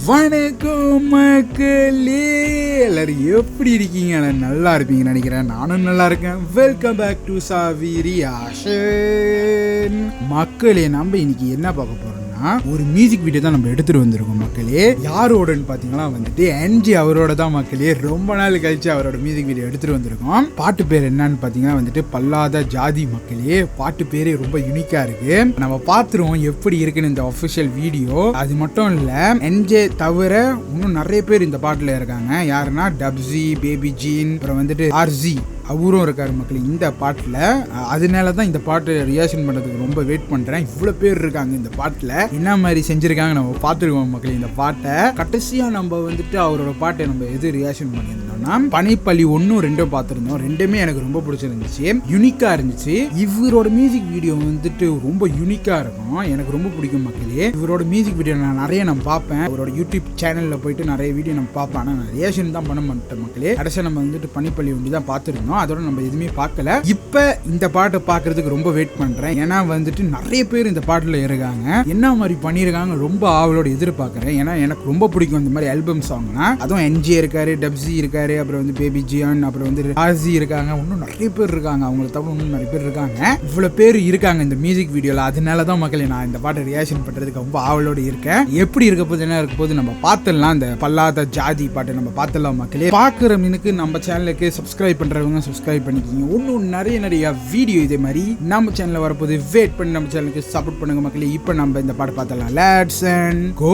வணக்கம் மக்களே, எல்லாரும் எப்படி இருக்கீங்க? நல்லா இருப்பீங்கன்னு நினைக்கிறேன். நானும் நல்லா இருக்கேன். வெல்கம் பேக் டு சாவி ரியாக்ஷன். மக்களே, நம்ம இன்னைக்கு என்ன பார்க்க போறோம்னா ஒரு மியூசிக் வீடியோ தான் நம்ம எடுத்துட்டு வந்திருக்கோம் மக்களே. யாரோடன்னு பாத்தீங்கன்னா வந்துட்டு என்ஜி அவரோட தான் மக்களே. ரொம்ப நாள் கழிச்சு அவரோட மியூசிக் வீடியோ எடுத்துட்டு வந்திருக்கோம். பாட்டு பேர் என்னன்னு பாத்தீங்கன்னா வந்துட்டு பல்லாத ஜாதி மக்களே. பாட்டு பேரே ரொம்ப யூனிக்கா இருக்கு. நம்ம பார்த்துருவோம் எப்படி இருக்குன்னு இந்த அஃபிஷியல் வீடியோ. அது மட்டும் இல்ல, என்ஜே தவிர இன்னும் நிறைய பேர் இந்த பாட்டுல இருக்காங்க. யாருன்னா டப்ஸி, பேபி ஜீன், அப்புறம் வந்துட்டு ஆர்ஜி அவரும் இருக்காரு மக்கள் இந்த பாட்டில். அதனால தான் இந்த பாட்டு ரியாக்ஷன் பண்ணுறதுக்கு ரொம்ப வெயிட் பண்ணுறேன். இவ்வளோ பேர் இருக்காங்க இந்த பாட்டில். என்ன மாதிரி செஞ்சுருக்காங்க நம்ம பார்த்துருக்கோம் மக்கள். இந்த பாட்டை கடைசியாக நம்ம வந்துட்டு அவரோட பாட்டை நம்ம எது ரியாக்ஷன் பண்ணியிருந்தோம்னா பனிப்பள்ளி 1, 2 பார்த்துருந்தோம். ரெண்டுமே எனக்கு ரொம்ப பிடிச்சிருந்துச்சு, யூனிக்காக இருந்துச்சு. இவரோட மியூசிக் வீடியோ வந்துட்டு ரொம்ப யூனிக்காக இருக்கும், எனக்கு ரொம்ப பிடிக்கும் மக்களே. இவரோட மியூசிக் வீடியோ நான் நிறைய பார்ப்பேன். அவரோட யூடியூப் சேனலில் போயிட்டு நிறைய வீடியோ நம்ம பார்ப்பேன். ஆனால் நான் ரியாக்ஷன் தான் பண்ண மாட்டேன் மக்களே. கடைசியாக நம்ம வந்துட்டு பனிப்பள்ளி 1 தான் பார்த்துருந்தோம். அதோட நம்ம எதுவுமே பார்க்கல. இப்ப இந்த பாட்டை பார்க்கறதுக்கு ரொம்ப வெயிட் பண்றேன். ஏன்னா வந்துட்டு நிறைய பேர் இந்த பாட்டுல இருக்காங்க. என்ன மாதிரி பண்ணிருக்காங்க ரொம்ப ஆவலோட எதிர்பார்க்கறேன். ஏன்னா எனக்கு ரொம்ப பிடிக்கும் இந்த மாதிரி ஆல்பம் சாங்னா. அதுவும் என்ஜி இருக்காரு, டப்ஸி இருக்காரு, அப்புறம் வந்து பேபி ஜியான், அப்புறம் வந்து ஆர்ஜி இருக்காங்க. இன்னும் நிறைய பேர் இருக்காங்க. அவங்களை தவிர இன்னும் நிறைய பேர் இருக்காங்க. இவ்வளவு பேர் இருக்காங்க இந்த மியூசிக் வீடியோல. அதனாலதான் மக்களே நான் இந்த பாட்டை ரியாக்ஷன் பண்றதுக்கு ரொம்ப ஆவலோட இருக்கேன். எப்படி இருக்க போது என்ன இருக்க போது நம்ம பார்த்துடலாம். இந்த பல்லாத ஜாதி பாட்டை நம்ம பார்த்துடலாம் மக்களே. பார்க்குற மீனுக்கு நம்ம சேனலுக்கு சப்ஸ்கிரைப் பண்றவங்க சப்ஸ்கிரைப் பண்ணிக்கிங்க. இன்னும் நிறைய வீடியோ இதே மாதிரி நம்ம சேனல்ல வரப்போது. வெயிட் பண்ணி நம்ம சேனலுக்கு சப்போர்ட் பண்ணுங்க மக்களே. இப்போ நம்ம இந்த பாட்டு பார்த்தலாம். லெட்ஸ் அண்ட் கோ.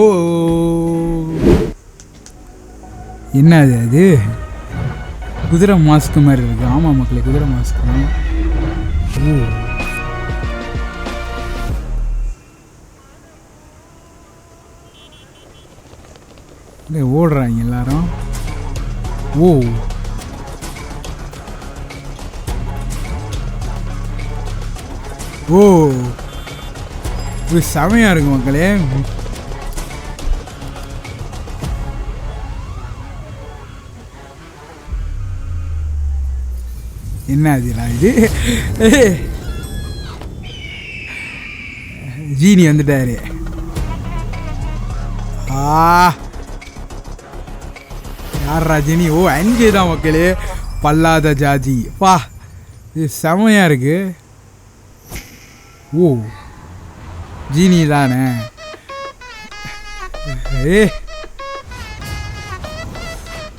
என்ன அது குதிரை மாஸ்க் மாதிரி இருக்கு. ஆமா மக்களே, குதிரை மாஸ்க். ஓ, ஓடுறாங்க எல்லாரும். ஓ, ஓ, இது செமையா இருக்கு மக்களே. என்ன அதுடா இது? ஜீனி வந்துட்டாரு. யாரா ஜீனி? ஓ, அஞ்சே தான் மக்களே. பல்லாத ஜாதி. பா, இது செமையா இருக்கு. ஓ, ஜீனி தானே.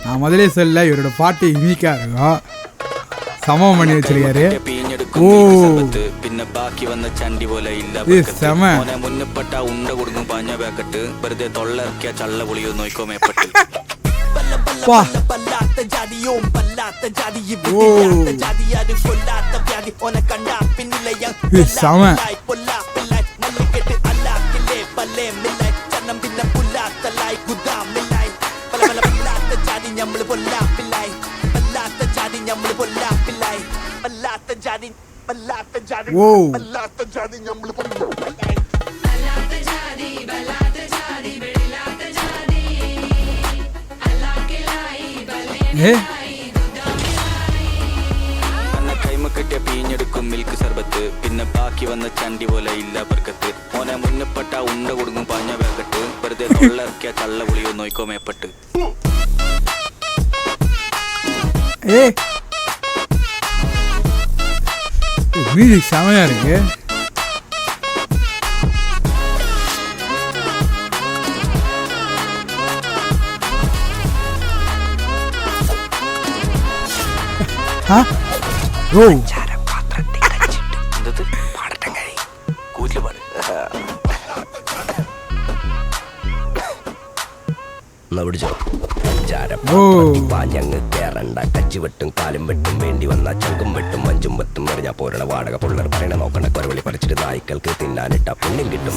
நான் முதலே சொல்ல இவரோட பாட்டு யூனிக்கா இருக்கும். சமம் பண்ணி வச்சிருக்காரு. ஓ, പിന്നെ ബാക്കി വന്ന ചണ്ടി പോലെ ഇല്ല മുന്നപ്പെട്ട ഉണ്ട കൊടുക്കും പാഞ്ഞ പാക്കറ്റ് വെറുതെ തൊള്ളക്കിയ ചള്ള പുളിയോ നോക്കോ മേപ്പട്ട്. കൈമക്കെട്ടിയ പീഞ്ഞെടുക്കും മിൽക്ക് സർബത്ത് പിന്നെ ബാക്കി വന്ന ചണ്ടി പോലെ ഇല്ല ബർക്കത്ത് മോനെ മുന്നപ്പെട്ട ഉണ്ട കൊടുക്കും പാഞ്ഞ പാക്കറ്റ് വെറുതെ തൊള്ളക്കിയ ചള്ള പുളിയോ നോക്കോ മേപ്പട്ട്. மியூசிக் செமையா இருக்கு. ஓ, പാഞ്ഞങ്ങ് കേറണ്ട. കച്ചി വെട്ടും കാലും വെട്ടും വേണ്ടി വന്ന ചങ്കും വെട്ടും മഞ്ചും വെത്തും എറിഞ്ഞ പോരണ വാടക പൊള്ളർ പറയണ നോക്കണ്ട. കൊരവളി പറിച്ചിട്ട് നായ്ക്കൾക്ക് തിന്നാനിട്ട പുണ്യം കിട്ടും.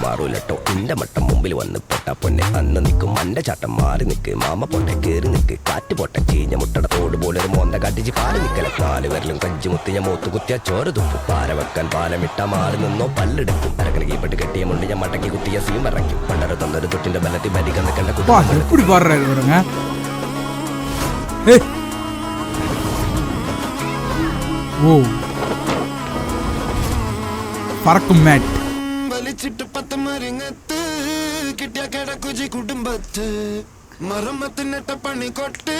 മാറൂലട്ടോ ഇന്റെ മട്ടം മുമ്പിൽ വന്ന് പെട്ട പൊന്നെ. അന്ന് നിൽക്കും അന്റെ ചട്ടം മാറി നിൽക്ക്. മാമ പൊട്ടെ കേറി നിൽക്ക്. കാറ്റ് പൊട്ട ചീഞ്ഞ മുട്ടട തോട് പോലെ ഒരു മോന്ത കാട്ടിച്ച് കാല് നിൽക്കല. 4 വിരലും കഞ്ചി മുത്തിയ മൂത്ത് കുത്തിയ ചോര തുപ്പും. പാര വെക്കാൻ പാലമിട്ട മാറി നിന്നോ പല്ലെടുക്കും. അരക്കണ കീപ്പെട്ട് കെട്ടിയ മുണ്ട് ഞാൻ മടക്കി കുത്തിയ സീം ഇറങ്ങി. പണ്ടര തന്നൊരു തൊട്ടിന്റെ ബലത്തിൽ ഭരിക്കാൻ നിൽക്കേണ്ട കുട്ടി. ஓ, பறக்கும் மேட். വലിച്ചിട്ട് 10 മരിങ്ങത്ത് കിട്ടിയ കിടക്കുജി കുടുംബത്ത് മറമത്തിനിട്ട പണി കൊട്ട്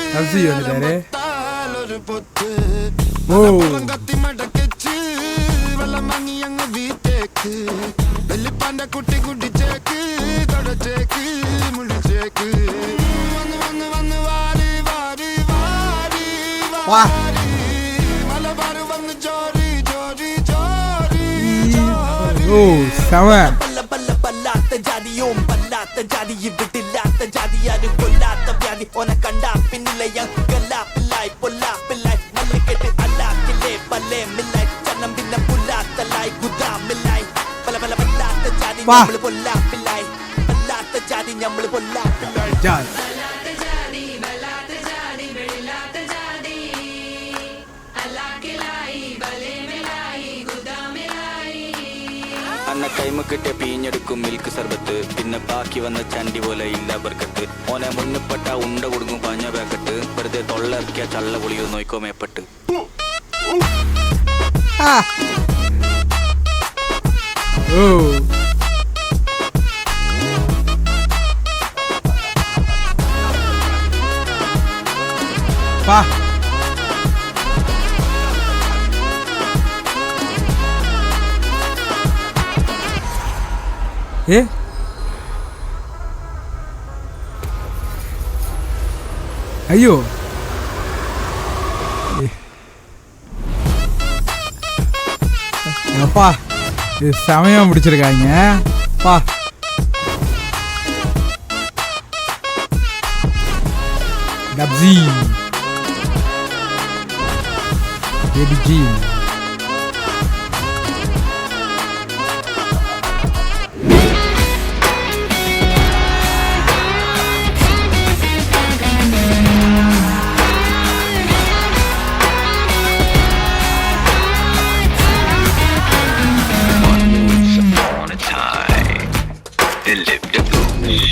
ഒരു പൊത്ത് കത്തി മടക്കിച്ച് വെള്ളം വാങ്ങി അങ്ങ് വീട്ടേക്ക് വെള്ളിപ്പാന്റെ കുട്ടി കുടിച്ചേക്ക് തുടച്ചേക്ക് മുടിച്ചേക്ക് വന്ന് വന്ന് വന്ന് വാരി വാരി വാരി വാരി മലബാർ വന്ന് ചോരി ചോരി ചോരി പല്ലാത്ത ജാതിയും പല്ലാത്ത ജാതി ഇവിടില്ലാത്ത ജാതി ആരും കൊല്ലാത്ത വ്യാധി ഓനെ കണ്ടാ പിന്നിലെ ഗല്ലാപ്പില്ലായി പൊല്ലാപ്പില്ലായി നല്ല കെട്ട് അല്ലാക്കില്ലേ പല്ലേ മില്ലായി ചന്നം പിന്നെ പുല്ലാത്തല്ലായി ഗുദാമില്ലായി പല പല പല്ലാത്ത ജാതി ഞമ്മള് പൊല്ലാപ്പില്ലായി പല്ലാത്ത ജാതി ഞമ്മള് പൊല്ലാപ്പില്ലായി അന്ന കൈമ കിട്ടിയ പീഞ്ഞെടുക്കും മിൽക്ക് സർബത്ത് പിന്നെ ബാക്കി വന്ന ചണ്ടി പോലെ ഇല്ല ബർക്കത്ത് ഓനെ മുന്നപ്പെട്ട ഉണ്ട കൊടുക്കും പഞ്ഞ പാക്കറ്റ് വെറുതെ തൊള്ളറക്കിയ ചള്ള പൊളിയോ നോക്കോ മേപ്പെട്ട് ஐயோ அப்பா இது செமையா முடிச்சிருக்காங்க பா டப்ஸி